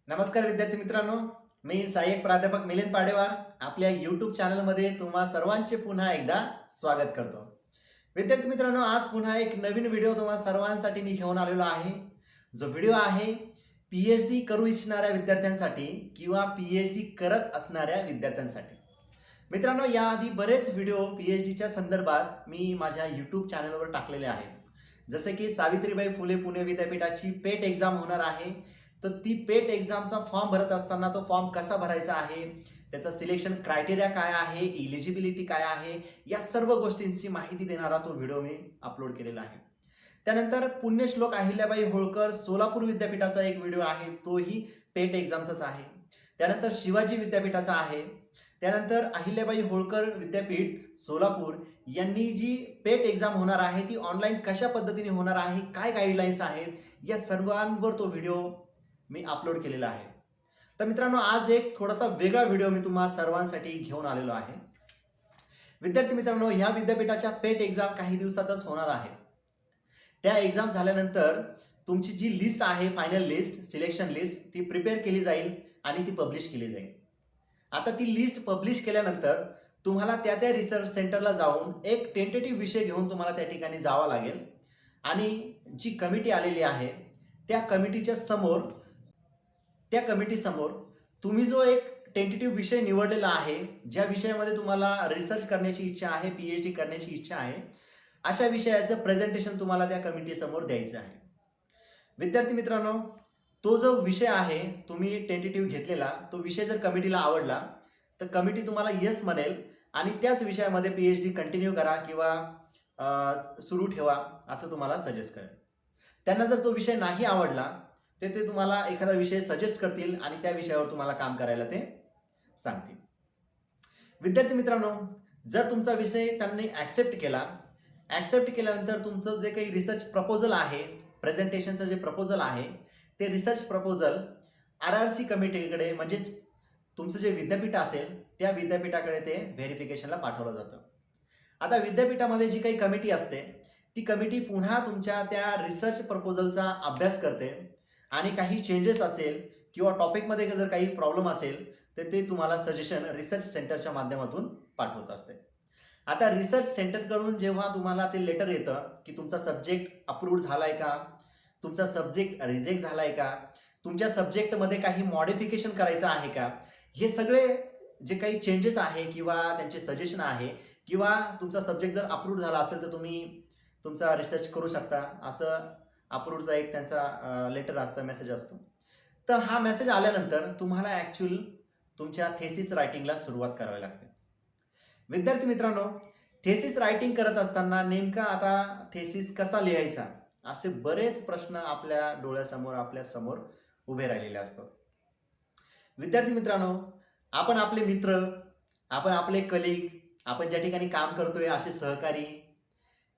नमस्कार विद्यार्थी मित्रांनो, मी सहाय्यक प्राध्यापक मिलिंद पाडेवार आपल्या यूट्यूब चॅनलमध्ये तुम्हा सर्वांचे पुन्हा एकदा स्वागत करतो. विद्यार्थी मित्रांनो, आज पुन्हा एक नवीन व्हिडिओ तुम्हा सर्वांसाठी मी घेऊन आलेलो आहे. जो व्हिडिओ आहे पीएचडी करू इच्छिणाऱ्या विद्यार्थ्यांसाठी किंवा पीएचडी करत असणाऱ्या विद्यार्थ्यांसाठी. मित्रांनो, याआधी बरेच व्हिडिओ पीएचडीच्या संदर्भात मी माझ्या यूट्यूब चॅनलवर टाकलेले आहेत. जसे की सावित्रीबाई फुले पुणे विद्यापीठाची पेट एक्झाम होणार आहे, तर ती पेट एक्झामचा फॉर्म भरत असताना तो फॉर्म कसा भरायचा आहे, त्याचा सिलेक्शन क्रायटेरिया काय आहे, इलिजिबिलिटी काय आहे, या सर्व गोष्टींची माहिती देणारा तो व्हिडिओ मी अपलोड केलेला आहे. त्यानंतर पुण्यश्लोक अहिल्याबाई होळकर सोलापूर विद्यापीठाचा एक व्हिडिओ आहे, तोही पेट एक्झामचाच आहे. त्यानंतर शिवाजी विद्यापीठाचा आहे. त्यानंतर अहिल्याबाई होळकर विद्यापीठ सोलापूर यांनी जी पेट एक्झाम होणार आहे ती ऑनलाईन कशा पद्धतीने होणार आहे, काय गाईडलाईन्स आहेत, या सर्वांवर तो व्हिडिओ मी अपलोड केलेला आहे. तर मित्रांनो, आज एक थोडासा वेगळा व्हिडिओ मी तुम्हा सर्वांसाठी घेऊन आलेलो आहे. विद्यार्थी मित्रांनो, ह्या विद्यापीठाच्या पेट एक्झाम काही दिवसातच होणार आहे. त्या एक्झाम झाल्यानंतर तुमची जी लिस्ट आहे, फायनल लिस्ट, सिलेक्शन लिस्ट, ती प्रिपेअर केली जाईल आणि ती पब्लिश केली जाईल. आता ती लिस्ट पब्लिश केल्यानंतर तुम्हाला त्या त्या रिसर्च सेंटरला जाऊन एक टेंटेटिव्ह विषय घेऊन तुम्हाला त्या ठिकाणी जावं लागेल आणि जी कमिटी आलेली आहे त्या कमिटीसमोर तुम्ही जो एक टेंटेटिव्ह विषय निवडलेला आहे, ज्या विषयामध्ये तुम्हाला रिसर्च करण्याची इच्छा आहे, पीएचडी करण्याची इच्छा आहे, अशा विषयाचं प्रेझेंटेशन तुम्हाला त्या कमिटीसमोर द्यायचं आहे. विद्यार्थी मित्रांनो, तो जो विषय आहे तुम्ही टेंटेटिव्ह घेतलेला, तो विषय जर कमिटीला आवडला तर कमिटी तुम्हाला येस म्हणेल आणि त्याच विषयामध्ये पीएचडी कंटिन्यू करा किंवा सुरू ठेवा असं तुम्हाला सजेस्ट करेल. त्यांना जर तो विषय नाही आवडला तर ते तुम्हाला एखादा विषय सजेस्ट करतील आणि त्या विषयावर तुम्हाला काम करायला ते सांगतील. विद्यार्थी मित्रांनो, जर तुमचा विषय त्यांनी ॲक्सेप्ट केल्यानंतर तुमचं जे काही रिसर्च प्रपोजल आहे, प्रेझेंटेशनचं जे प्रपोजल आहे, ते रिसर्च प्रपोजल RRC कमिटीकडे, म्हणजेच तुमचं जे विद्यापीठ असेल त्या विद्यापीठाकडे ते व्हेरिफिकेशनला पाठवलं जातं. आता विद्यापीठामध्ये जी काही कमिटी असते ती कमिटी पुन्हा तुमच्या त्या रिसर्च प्रपोजलचा अभ्यास करते आणि काही चेंजेस असेल किंवा टॉपिकमध्ये जर काही प्रॉब्लेम असेल तर ते तुम्हाला सजेशन रिसर्च सेंटरच्या माध्यमातून पाठवत असते. आता रिसर्च सेंटरकडून जेव्हा तुम्हाला ते लेटर येतं की तुमचा सब्जेक्ट अप्रूव्ड झाला आहे का, तुमचा सब्जेक्ट रिजेक्ट झाला आहे का, तुमच्या सब्जेक्टमध्ये काही मॉडिफिकेशन करायचं आहे का, हे सगळे जे काही चेंजेस आहे किंवा त्यांचे सजेशन आहे, किंवा तुमचा सब्जेक्ट जर अप्रूव्ड झाला असेल तर तुम्ही तुमचा रिसर्च करू शकता, असं अप्रूव्डचा एक त्यांचा लेटर असतं, मेसेज असतो. तर हा मेसेज आल्यानंतर तुम्हाला ॲक्च्युअल तुमच्या थेसिस रायटिंगला सुरुवात करावी लागते. विद्यार्थी मित्रांनो, थेसिस रायटिंग करत असताना नेमका आता थेसिस कसा लिहायचा, असे बरेच प्रश्न आपल्या डोळ्यासमोर, आपल्या समोर उभे राहिलेले असतात. विद्यार्थी मित्रांनो, आपण आपले मित्र, आपण आपले कलिग, आपण ज्या ठिकाणी काम करतोय असे सहकारी,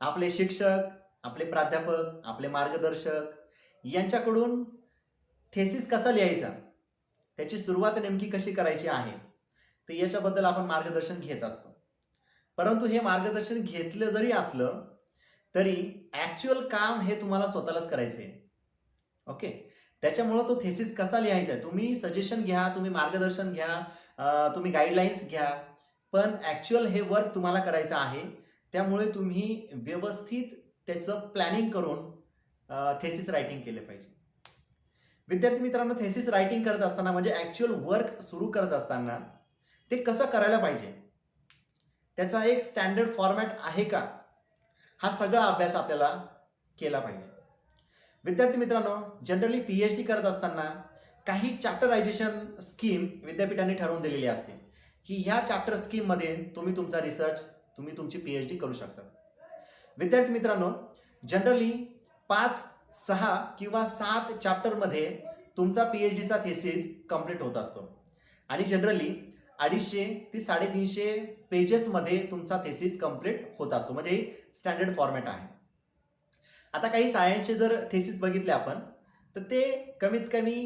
आपले शिक्षक, आपले प्राध्यापक, आपले मार्गदर्शक यांच्याकडून थेसिस कसा लिहायचा, त्याची सुरुवात नेमकी कशी करायची आहे, तर याच्याबद्दल आपण मार्गदर्शन घेत असतो. परंतु हे मार्गदर्शन घेतलं जरी असलं तरी ॲक्च्युअल काम हे तुम्हाला स्वतःलाच करायचं आहे. ओके, त्याच्यामुळं तो थेसिस कसा लिहायचा, तुम्ही सजेशन घ्या, तुम्ही मार्गदर्शन घ्या, तुम्ही गाईडलाईन्स घ्या, पण ॲक्च्युअल हे वर्क तुम्हाला करायचं आहे. त्यामुळे तुम्ही व्यवस्थित त्याचं प्लॅनिंग करून थेसिस रायटिंग केलं पाहिजे. विद्यार्थी मित्रांनो, थेसिस रायटिंग करत असताना म्हणजे ॲक्च्युअल वर्क सुरू करत असताना ते कसं करायला पाहिजे, त्याचा एक स्टँडर्ड फॉर्मॅट आहे का, हा सगळा अभ्यास आपल्याला केला पाहिजे. विद्यार्थी मित्रांनो, जनरली पीएचडी करत असताना काही चॅप्टरायझेशन स्कीम विद्यापीठाने ठरवून दिलेली असते की ह्या चॅप्टर स्कीममध्ये तुम्ही तुमचा रिसर्च, तुम्ही तुमची पीएचडी करू शकता. विद्यार्थी मित्रांनो, जनरली 5, 6 किंवा 7 चॅप्टरमध्ये तुमचा पीएचडीचा थेसिस कंप्लीट होत असतो आणि जनरली 250 ते 350 पेजेसमध्ये तुमचा थेसिस कंप्लीट होत असतो, म्हणजे स्टँडर्ड फॉर्मॅट आहे. आता काही सायन्सचे जर थेसिस बघितले आपण तर ते कमीत कमी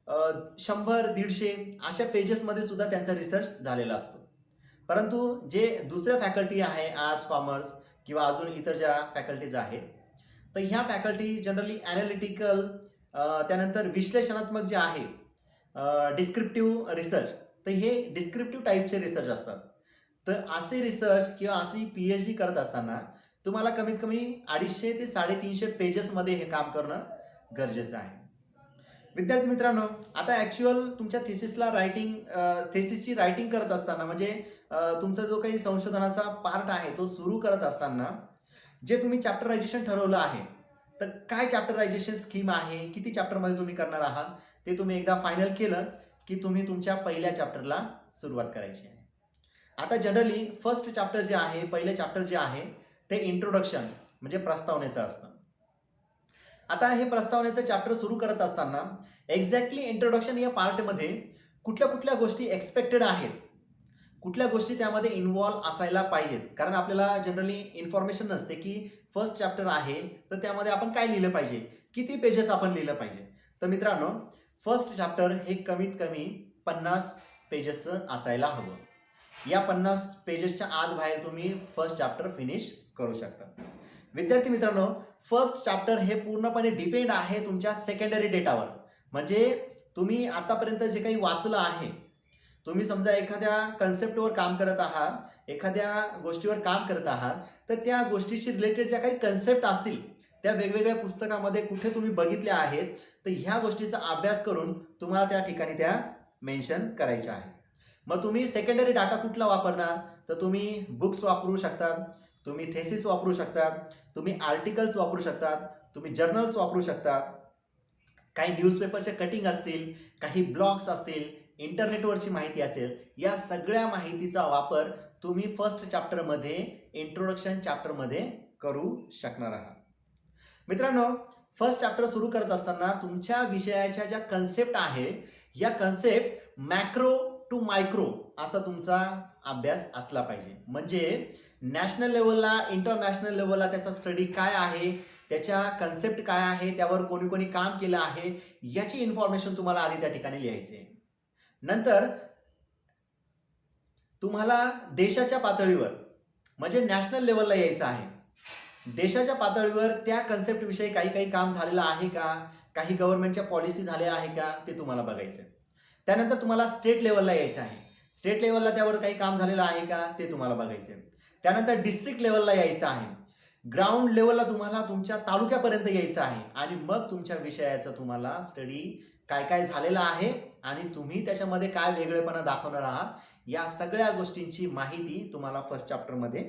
100-150 अशा पेजेसमध्ये सुद्धा त्यांचा रिसर्च झालेला असतो. परंतु जे दुसऱ्या फॅकल्टी आहे, आर्ट्स, कॉमर्स किंवा अजून इतर ज्या फॅकल्टीज आहेत, तर ह्या फॅकल्टी जनरली ॲनालिटिकल, त्यानंतर विश्लेषणात्मक जे आहे डिस्क्रिप्टिव्ह रिसर्च, तर हे डिस्क्रिप्टिव्ह टाईपचे रिसर्च असतात. तर असे रिसर्च किंवा अशी PhD करत असताना तुम्हाला कमीत कमी 250 ते 350 पेजेसमध्ये हे काम करणं गरजेचं आहे. विद्यार्थी मित्रांनो, आता ॲक्च्युअल तुमच्या थेसिसची रायटिंग करत असताना म्हणजे तुमचा जो काही संशोधनाचा पार्ट आहे तो सुरू करत असताना जे तुम्ही चॅप्टरायझेशन ठरवलं आहे, तर काय चॅप्टरायझेशन स्कीम आहे, किती चॅप्टरमध्ये तुम्ही करणार आहात, ते तुम्ही एकदा फायनल केलं की तुम्ही तुमच्या पहिल्या चॅप्टरला सुरुवात करायची आहे. आता जनरली फर्स्ट चॅप्टर जे आहे, पहिलं चॅप्टर जे आहे ते इंट्रोडक्शन म्हणजे प्रस्तावनेचं असतं. आता हे प्रस्तावनेचं चॅप्टर सुरू करत असताना एक्झॅक्टली इंट्रोडक्शन या पार्टमध्ये कुठल्या कुठल्या गोष्टी एक्सपेक्टेड आहेत, कुठल्या गोष्टी त्यामध्ये इन्व्हॉल्व असायला पाहिजेत. कारण आपल्याला जनरली इन्फॉर्मेशन नसते की फर्स्ट चॅप्टर आहे तर त्यामध्ये आपण काय लिहिलं पाहिजे, किती पेजेस आपण लिहिलं पाहिजे. तर मित्रांनो, फर्स्ट चॅप्टर हे कमीत कमी 50 पेजेसचं असायला हवं. या 50 पेजेसच्या आत बाहेर तुम्ही फर्स्ट चॅप्टर फिनिश करू शकता. विद्यार्थी मित्रांनो, फर्स्ट चॅप्टर हे पूर्णपणे डिपेंड आहे तुमच्या सेकंडरी डेटावर. म्हणजे तुम्ही आतापर्यंत जे काही वाचलं आहे, तुम्ही समजा एखाद्या कन्सेप्टवर काम करत आहात, एखाद्या गोष्टीवर काम करत आहात, तर त्या गोष्टीशी रिलेटेड ज्या काही कन्सेप्ट असतील त्या वेगवेगळ्या पुस्तकामध्ये कुठे तुम्ही बघितल्या आहेत, तर ह्या गोष्टीचा अभ्यास करून तुम्हाला त्या ठिकाणी त्या मेन्शन करायच्या आहेत. मग तुम्ही सेकंडरी डाटा कुठला वापरणार, तर तुम्ही बुक्स वापरू शकता, तुम्ही थेसिस वापरू शकता, तुम्ही आर्टिकल्स वापरू शकतात, तुम्ही जर्नल्स वापरू शकतात, काही न्यूजपेपरचे कटिंग असतील, काही ब्लॉग्स असतील, इंटरनेटवरची माहिती असेल, या सगळ्या माहितीचा वापर तुम्ही फर्स्ट चॅप्टरमध्ये, इंट्रोडक्शन चॅप्टरमध्ये करू शकणार आहात. मित्रांनो, फर्स्ट चॅप्टर सुरू करत असताना तुमच्या विषयाच्या ज्या कन्सेप्ट आहे, या कन्सेप्ट मॅक्रो टू मायक्रो असा तुमचा अभ्यास असला पाहिजे. म्हणजे नॅशनल लेवलला, इंटरनॅशनल लेवलला त्याचा स्टडी काय आहे, त्याच्या कन्सेप्ट काय आहे, त्यावर कोणी कोणी काम केलं आहे, याची इन्फॉर्मेशन तुम्हाला आधी त्या ठिकाणी लिहायची आहे. नंतर तुम्हाला देशाच्या पातळीवर म्हणजे नॅशनल लेवलला यायचं आहे. देशाच्या पातळीवर त्या कन्सेप्ट विषयी काही काही काम झालेलं आहे का, काही गव्हर्नमेंटच्या पॉलिसी झाल्या आहे का, ते तुम्हाला बघायचं आहे. त्यानंतर तुम्हाला स्टेट लेवलला यायचं आहे. स्टेट लेवलला त्यावर काही काम झालेलं आहे का, ते तुम्हाला बघायचं आहे. त्यानंतर डिस्ट्रिक्ट लेवलला यायचं आहे. ग्राउंड लेवलला तुम्हाला तुमच्या तालुक्यापर्यंत यायचं आहे आणि मग तुमच्या विषयाचं तुम्हाला स्टडी काय काय झालेलं आहे आणि तुम्ही त्याच्यामध्ये काय वेगळेपणा दाखवणार आहात, या सगळ्या गोष्टींची माहिती तुम्हाला फर्स्ट चॅप्टरमध्ये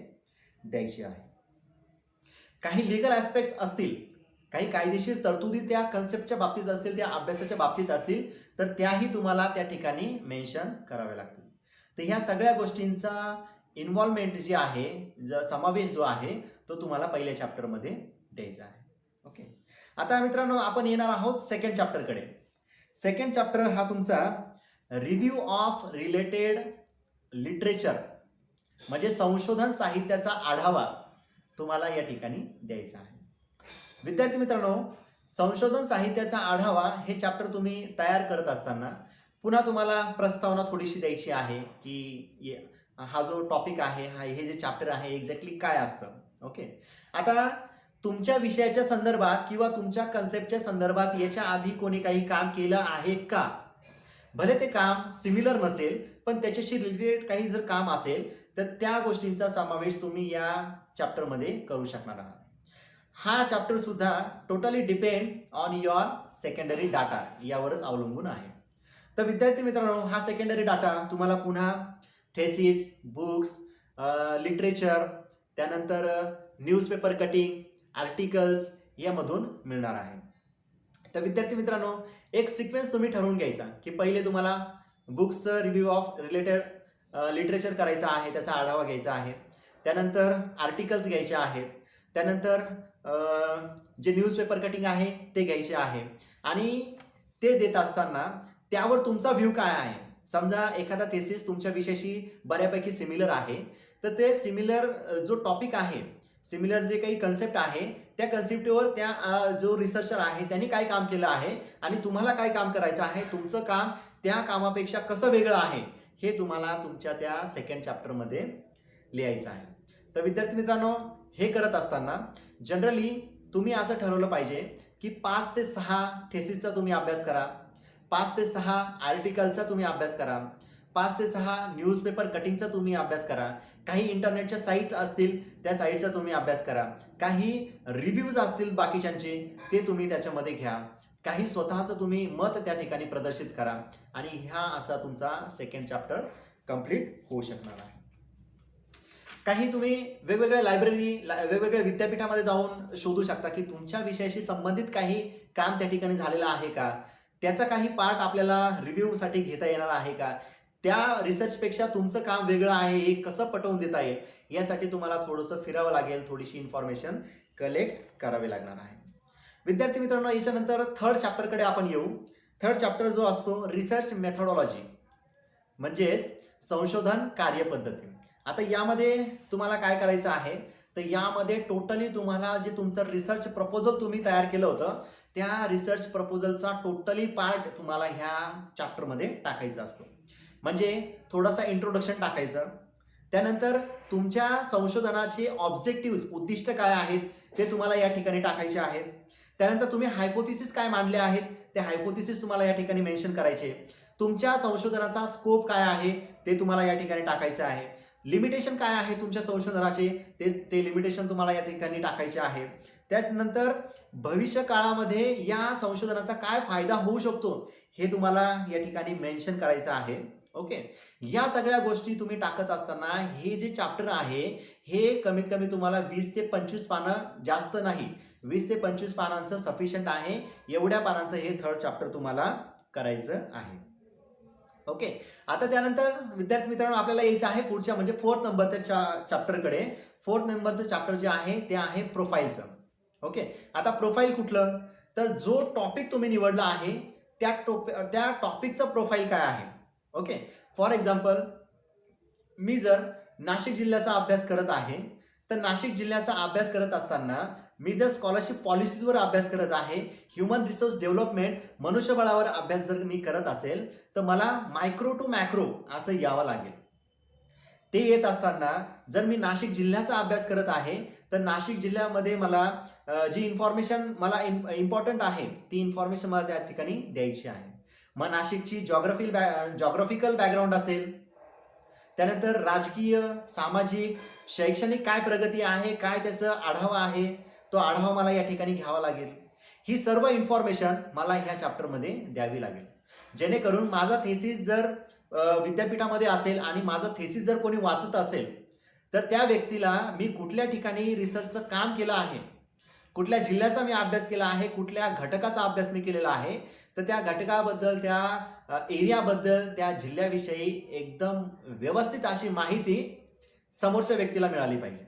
द्यायची आहे. काही लिगल ॲस्पेक्ट असतील, काही कायदेशीर तरतुदी त्या कन्सेप्टच्या बाबतीत असतील, त्या अभ्यासाच्या बाबतीत असतील, तर त्याही तुम्हाला त्या ठिकाणी मेन्शन कराव्या लागतील. तर ह्या सगळ्या गोष्टींचा इन्व्हॉल्वमेंट जी आहे, समावेश जो आहे, तो तुम्हाला पहिल्या चॅप्टरमध्ये द्यायचा आहे. ओके. आता मित्रांनो, आपण येणार आहोत सेकंड चॅप्टरकडे. सेकंड चॅप्टर हा तुमचा रिव्ह्यू ऑफ रिलेटेड लिटरेचर म्हणजे संशोधन साहित्याचा आढावा तुम्हाला या ठिकाणी द्यायचा आहे. विद्यार्थी मित्रांनो, संशोधन साहित्याचा आढावा हे चॅप्टर तुम्ही तयार करत असताना पुन्हा तुम्हाला प्रस्तावना थोडीशी द्यायची आहे की हा जो टॉपिक आहे, हे जे चॅप्टर आहे एक्झॅक्टली काय असतं. ओके. आता तुमच्या विषयाच्या संदर्भात किंवा तुमच्या कन्सेप्टच्या संदर्भात याच्या आधी कोणी काही काम केलं आहे का, भले ते काम सिमिलर नसेल पण त्याच्याशी रिलेटेड काही जर काम असेल तर त्या गोष्टींचा समावेश तुम्ही या चॅप्टरमध्ये करू शकणार आहात. हा चॅप्टर सुद्धा totally depend on your secondary data यावरच अवलंबून आहे. तर विद्यार्थी मित्रांनो, हा सेकंडरी डाटा तुम्हाला पुन्हा थेसिस, बुक्स, लिटरेचर, त्यानंतर न्यूजपेपर कटिंग, आर्टिकल्स यामधून मिळणार आहे. तर विद्यार्थी मित्रांनो, एक सिक्वेन्स तुम्ही ठरवून घ्यायचा की पहिले तुम्हाला बुक्सचं रिव्ह्यू ऑफ रिलेटेड लिटरेचर करायचं आहे, त्याचा आढावा घ्यायचा आहे. त्यानंतर आर्टिकल्स घ्यायचे आहेत. त्यानंतर जे न्यूजपेपर कटिंग आहे ते घ्यायचे आहे आणि ते देत असताना त्यावर तुमचा व्ह्यू काय आहे. समजा एखादा थेसिस तुमच्या विषयाशी बऱ्यापैकी सिमिलर आहे, तर ते सिमिलर जो टॉपिक आहे, सिमिलर जे काही कन्सेप्ट आहे, त्या कन्सेप्टवर त्या जो रिसर्चर आहे त्यांनी काय काम केलं आहे आणि तुम्हाला काय काम करायचं आहे, तुमचं काम त्या कामापेक्षा कसं वेगळं आहे, हे तुम्हाला तुमच्या त्या सेकंड चॅप्टरमध्ये लिहायचं आहे. तर विद्यार्थी मित्रांनो, हे करत असताना जनरली तुम्ही असं ठरवलं पाहिजे की 5 ते 6 थेसिसचा तुम्ही अभ्यास करा, 5 ते 6 आर्टिकलचा तुम्ही अभ्यास करा, 5 ते 6 न्यूजपेपर कटिंगचा तुम्ही अभ्यास करा, काही इंटरनेटच्या साईट असतील त्या साईटचा तुम्ही अभ्यास करा, काही रिव्ह्यूज असतील बाकीच्यांचे ते तुम्ही त्याच्यामध्ये घ्या, काही स्वतःचं तुम्ही मत त्या ठिकाणी प्रदर्शित करा आणि ह्या असा तुमचा सेकंड चॅप्टर कंप्लीट होऊ शकणार आहे. काही तुम्ही वेगवेगळ्या लायब्ररी वेगवेगळ्या विद्यापीठामध्ये जाऊन शोधू शकता की तुमच्या विषयाशी संबंधित काही काम त्या ठिकाणी झालेलं आहे का, त्याचा काही पार्ट आपल्याला रिव्ह्यूसाठी घेता येणार आहे का, त्या रिसर्चपेक्षा तुमचं काम वेगळं आहे हे कसं पटवून देता येईल यासाठी तुम्हाला थोडंसं फिरावं लागेल, थोडीशी इन्फॉर्मेशन कलेक्ट करावी लागणार आहे. विद्यार्थी मित्रांनो, याच्यानंतर थर्ड चॅप्टरकडे आपण येऊ. थर्ड चॅप्टर जो असतो रिसर्च मेथोडॉलॉजी म्हणजेच संशोधन कार्यपद्धती. आता यामध्ये तुम्हाला काय करायचं आहे तर यामध्ये टोटली तुम्हाला जे तुमचं रिसर्च प्रपोजल तुम्ही तयार केलं होतं त्या रिसर्च प्रपोजलचा टोटली पार्ट तुम्हाला ह्या चॅप्टरमध्ये टाकायचा असतो. म्हणजे थोडासा इंट्रोडक्शन टाकायचं, त्यानंतर तुमच्या संशोधनाचे ऑब्जेक्टिव्ह उद्दिष्ट काय आहेत ते तुम्हाला या ठिकाणी टाकायचे आहेत. त्यानंतर तुम्ही हायपोथिसिस काय मांडले आहेत ते हायपोथिसिस तुम्हाला या ठिकाणी मेन्शन करायचे. तुमच्या संशोधनाचा स्कोप काय आहे ते तुम्हाला या ठिकाणी टाकायचं आहे. लिमिटेशन काय आहे तुमच्या संशोधनाचे ते लिमिटेशन तुम्हाला या ठिकाणी टाकायचे आहे. त्यानंतर भविष्य काळामध्ये या संशोधनाचा काय फायदा होऊ शकतो हे तुम्हाला या ठिकाणी मेन्शन करायचं आहे. ओके, या सगळ्या गोष्टी तुम्ही टाकत असताना हे जे चॅप्टर आहे हे कमीत कमी तुम्हाला 20 ते 25 पानं, जास्त नाही 20 ते 25 पानांचं सफिशियंट आहे. एवढ्या पानांचं हे थर्ड चॅप्टर तुम्हाला करायचं आहे. ओके, आता त्यानंतर विद्यार्थी मित्रांनो आपल्याला यायचं आहे पुढच्या म्हणजे 4th नंबरच्या चॅप्टरकडे. 4th नंबरचं चॅप्टर जे आहे ते आहे प्रोफाईलचं. ओके, आता प्रोफाईल कुठलं तर जो टॉपिक तुम्ही निवडला आहे त्या टॉपिकचं प्रोफाईल काय आहे. ओके, फॉर एक्झाम्पल मी जर नाशिक जिल्ह्याचा अभ्यास करत आहे तर नाशिक जिल्ह्याचा अभ्यास करत असताना मी जर स्कॉलरशिप पॉलिसीजवर अभ्यास करत आहे, ह्युमन रिसोर्स डेव्हलपमेंट मनुष्यबळावर अभ्यास जर मी करत असेल तर मला मायक्रो टू मॅक्रो असं यावं लागेल. ते येत असताना जर मी नाशिक जिल्ह्याचा अभ्यास करत आहे तर नाशिक जिल्ह्यामध्ये मला जी इन्फॉर्मेशन मला इम्पॉर्टंट आहे ती इन्फॉर्मेशन मला त्या ठिकाणी द्यायची आहे. मग नाशिकची जॉग्राफिकल बॅकग्राऊंड असेल, त्यानंतर राजकीय, सामाजिक, शैक्षणिक काय प्रगती आहे, काय त्याचा आढावा आहे, तो आढावा मला या ठिकाणी घ्यावा लागेल. ही सर्व इन्फॉर्मेशन मला ह्या चॅप्टरमध्ये द्यावी लागेल, जेणेकरून माझा थेसिस जर विद्यापीठामध्ये असेल आणि माझा थेसिस जर कोणी वाचत असेल तर त्या व्यक्तीला मी कुठल्या ठिकाणी रिसर्चचं काम केलं आहे, कुठल्या जिल्ह्याचा मी अभ्यास केला आहे, कुठल्या घटकाचा अभ्यास मी केलेला आहे, तर त्या घटकाबद्दल, त्या एरियाबद्दल, त्या जिल्ह्याविषयी एकदम व्यवस्थित अशी माहिती समोरच्या व्यक्तीला मिळाली पाहिजे.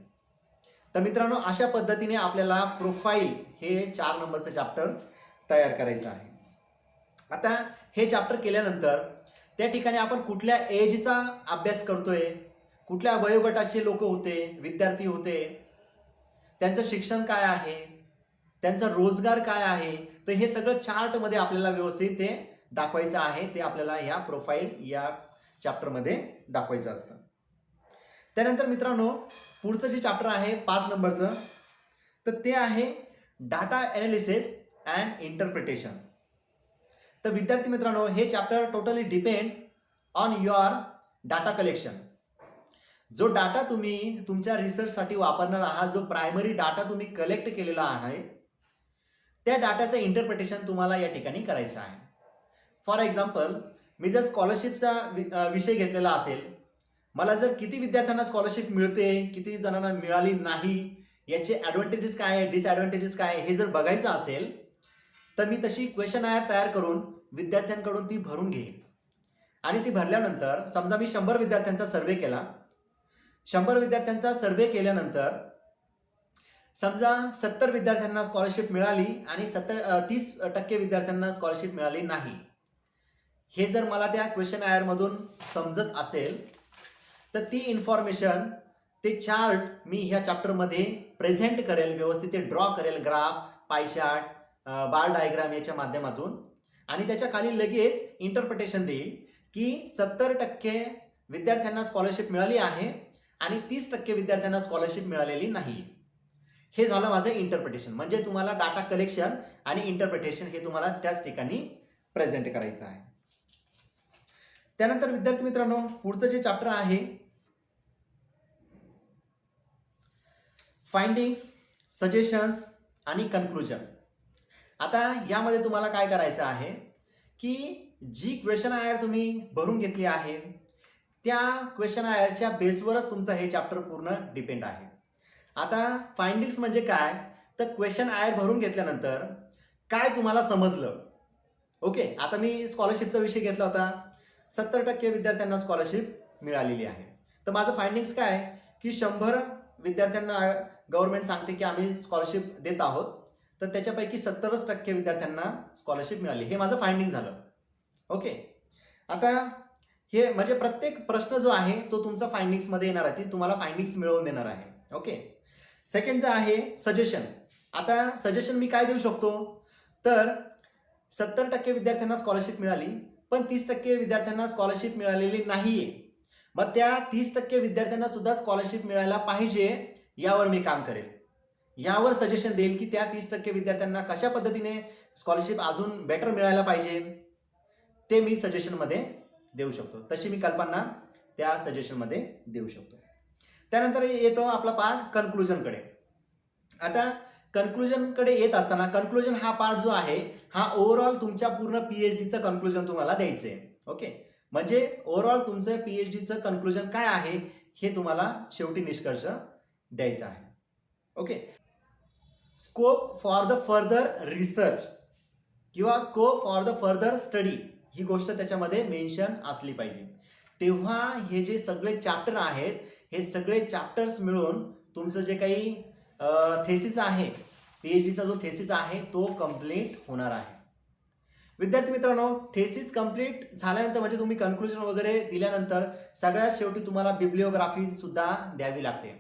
तर मित्रांनो, अशा पद्धतीने आपल्याला प्रोफाईल हे 4 नंबरचं चॅप्टर तयार करायचं आहे. आता हे चॅप्टर केल्यानंतर त्या ठिकाणी आपण कुठल्या एजचा अभ्यास करतोय, कुठल्या वयोगटाचे लोक होते, विद्यार्थी होते, त्यांचं शिक्षण काय आहे, त्यांचा रोजगार काय आहे, तर हे सगळं चार्टमध्ये आपल्याला व्यवस्थित ते दाखवायचं आहे. ते आपल्याला ह्या प्रोफाईल या चॅप्टरमध्ये दाखवायचं असतं. त्यानंतर मित्रांनो पुढचं जे चॅप्टर आहे 5 नंबरचं तर ते आहे डाटा एनालिसिस अँड इंटरप्रिटेशन. तर विद्यार्थी मित्रांनो हे chapter totally depend on your data collection. जो डाटा तुम्ही तुमच्या रिसर्चसाठी वापरणार आहात, जो प्रायमरी डाटा तुम्ही कलेक्ट केलेला आहे त्या डाटाचं इंटरप्रिटेशन तुम्हाला या ठिकाणी करायचं आहे. फॉर एक्झाम्पल मी जर स्कॉलरशिपचा विषय घेतलेला असेल, मला जर किती विद्यार्थ्यांना स्कॉलरशिप मिळते, किती जणांना मिळाली नाही, याचे ॲडव्हान्टेजेस काय आहे, डिसॲडव्हान्टेजेस काय आहे हे जर बघायचं असेल तर मी तशी क्वेश्चनायर तयार करून विद्यार्थ्यांकडून ती भरून घेईन. आणि ती भरल्यानंतर समजा मी 100 विद्यार्थ्यांचा सर्वे केला, 100 विद्यार्थ्यांचा सर्वे केल्यानंतर समजा 70 विद्यार्थ्यांना स्कॉलरशिप मिळाली आणि 30% विद्यार्थ्यांना स्कॉलरशिप मिळाली नाही, हे जर मला त्या क्वेश्चनायरमधून समजत असेल तर ती इन्फॉर्मेशन, ते चार्ट मी ह्या चॅप्टरमध्ये प्रेझेंट करेल, व्यवस्थित ते ड्रॉ करेल, ग्राफ, पाय चार्ट, बार डायग्राम याच्या माध्यमातून, आणि त्याच्या खाली लगेच इंटरप्रिटेशन देईल की 70% विद्यार्थ्यांना स्कॉलरशिप मिळाली आहे आणि 30% विद्यार्थ्यांना स्कॉलरशिप मिळालेली नाही. हे झालं माझं इंटरप्रिटेशन. म्हणजे तुम्हाला डाटा कलेक्शन आणि इंटरप्रिटेशन हे तुम्हाला त्याच ठिकाणी प्रेझेंट करायचं आहे. त्यानंतर विद्यार्थी मित्रांनो, पुढचं जे चॅप्टर आहे फाइंडिंग्स, सजेशन्स आणि कन्क्लुजन. आता यामध्ये तुम्हाला काय करायचं आहे की जी क्वेश्चन तुम्ही भरून घेतली आहे त्या क्वेश्चन आयरच्या बेसवरच तुमचं हे चॅप्टर पूर्ण डिपेंड आहे. आता फाइंडिंग्स म्हणजे काय, तर क्वेश्चन आयर भरून घेतल्यानंतर काय तुम्हाला समजलं. ओके, आता मी स्कॉलरशिपचा विषय घेतला होता, 70% विद्यार्थ्यांना स्कॉलरशिप मिळालेली आहे. तर माझं फाइंडिंग्स काय की 100 विद्यार्थ्यांना गव्हर्नमेंट सांगते की आम्ही स्कॉलरशिप देत आहोत, तर त्याच्यापैकी 70% विद्यार्थ्यांना स्कॉलरशिप मिळाली. हे माझं फाइंडिंग झालं. ओके, आता हे म्हणजे प्रत्येक प्रश्न जो आहे तो तुमचा फाइंडिंग्समध्ये येणार आहे, ती तुम्हाला फाइंडिंग्स मिळवून देणार आहे. ओके, सेकंड जे आहे सजेशन. आता सजेशन मी काय देऊ शकतो, तर 70% विद्यार्थ्यांना स्कॉलरशिप मिळाली पण 30% विद्यार्थ्यांना स्कॉलरशिप मिळालेली नाहीये. मग त्या 30% विद्यार्थ्यांना सुद्धा स्कॉलरशिप मिळायला पाहिजे यावर मी काम करेल. यावर सजेशन देईल की त्या 30% विद्यार्थ्यांना कशा पद्धतीने स्कॉलरशिप अजून बेटर मिळायला पाहिजे ते मी सजेशनमध्ये देऊ शकतो. तशी मी कल्पना त्या सजेशनमध्ये देऊ शकतो. त्यानंतर येतो आपला पार्ट कन्क्लुजनकडे. आता कन्क्लुजनकडे येत असताना कन्क्लुजन हा पार्ट जो आहे हा ओव्हरऑल तुमच्या पूर्ण पीएचडीचं कन्क्लुजन तुम्हाला द्यायचं आहे. ओके, म्हणजे ओव्हरऑल तुमचं पीएचडीचं कन्क्लुजन काय आहे हे तुम्हाला शेवटी निष्कर्ष द्यायचा आहे. Okay, scope for the further research किंवा scope for the further study ही गोष्ट त्याच्यामध्ये मेन्शन असली पाहिजे. तेव्हा हे जे सगळे चॅप्टर आहेत हे सगळे चॅप्टर्स मिळून तुमचं जे काही थेसिस आहे, पीएचडीचा जो थेसिस आहे तो कंप्लीट होणार आहे. विद्यार्थी मित्रांनो, थेसिस कंप्लीट झाल्यानंतर म्हणजे तुम्ही कन्क्लुजन वगैरे दिल्यानंतर सगळ्यात शेवटी तुम्हाला बिब्लिओग्राफी सुद्धा द्यावी लागते.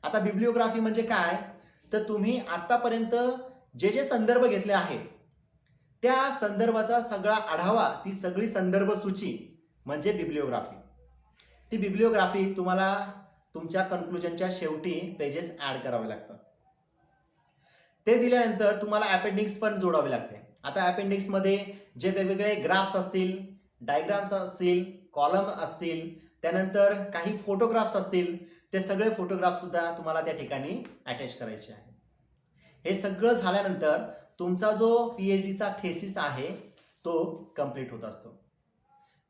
आता बिब्लिओग्राफी म्हणजे काय, तर तुम्ही आतापर्यंत जे जे संदर्भ घेतले आहेत त्या संदर्भाचा सगळा आढावा, ती सगळी संदर्भ सूची म्हणजे बिब्लिओग्राफी. ती बिब्लिओग्राफी तुम्हाला तुमच्या कन्क्लुजनच्या शेवटी पेजेस ऍड करावे लागतात. ते दिल्यानंतर तुम्हाला अपेंडिक्स पण जोडावे लागते. आता अपेंडिक्समध्ये जे वेगवेगळे ग्राफ्स असतील, डायग्राम्स असतील, कॉलम असतील, त्यानंतर काही फोटोग्राफ्स असतील, ते सगळे फोटोग्राफ सुद्धा तुम्हाला त्या ठिकाणी अटॅच करायचे आहे. हे सगळं झाल्यानंतर तुमचा जो पीएचडीचा थेसिस आहे तो कंप्लीट होत असतो.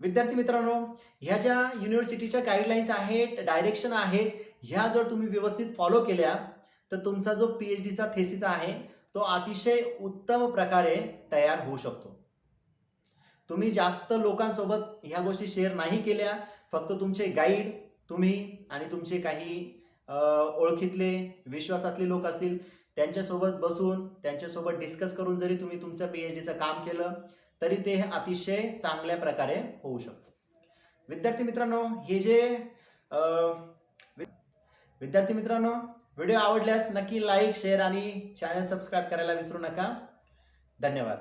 विद्यार्थी मित्रांनो, ह्या ज्या युनिव्हर्सिटीच्या गाईडलाईन्स आहेत, डायरेक्शन आहेत, ह्या जर तुम्ही व्यवस्थित फॉलो केल्या तर तुमचा जो पीएचडीचा थेसिस आहे तो अतिशय उत्तम प्रकारे तयार होऊ शकतो. तुम्ही जास्त लोकांसोबत ह्या गोष्टी शेअर नाही केल्या, फक्त तुमचे गाईड, तुम्ही आणि तुमचे काही ओळखीतले विश्वासातले लोक असतील त्यांच्यासोबत बसून त्यांच्यासोबत डिस्कस करून जरी तुम्ही तुमचं पीएचडीचं काम केलं तरी ते अतिशय चांगल्या प्रकारे होऊ शकतं. विद्यार्थी मित्रांनो, हे जे विद्यार्थी मित्रांनो, व्हिडिओ आवडल्यास नक्की लाईक, शेअर आणि चॅनल सबस्क्राईब करायला विसरू नका. धन्यवाद.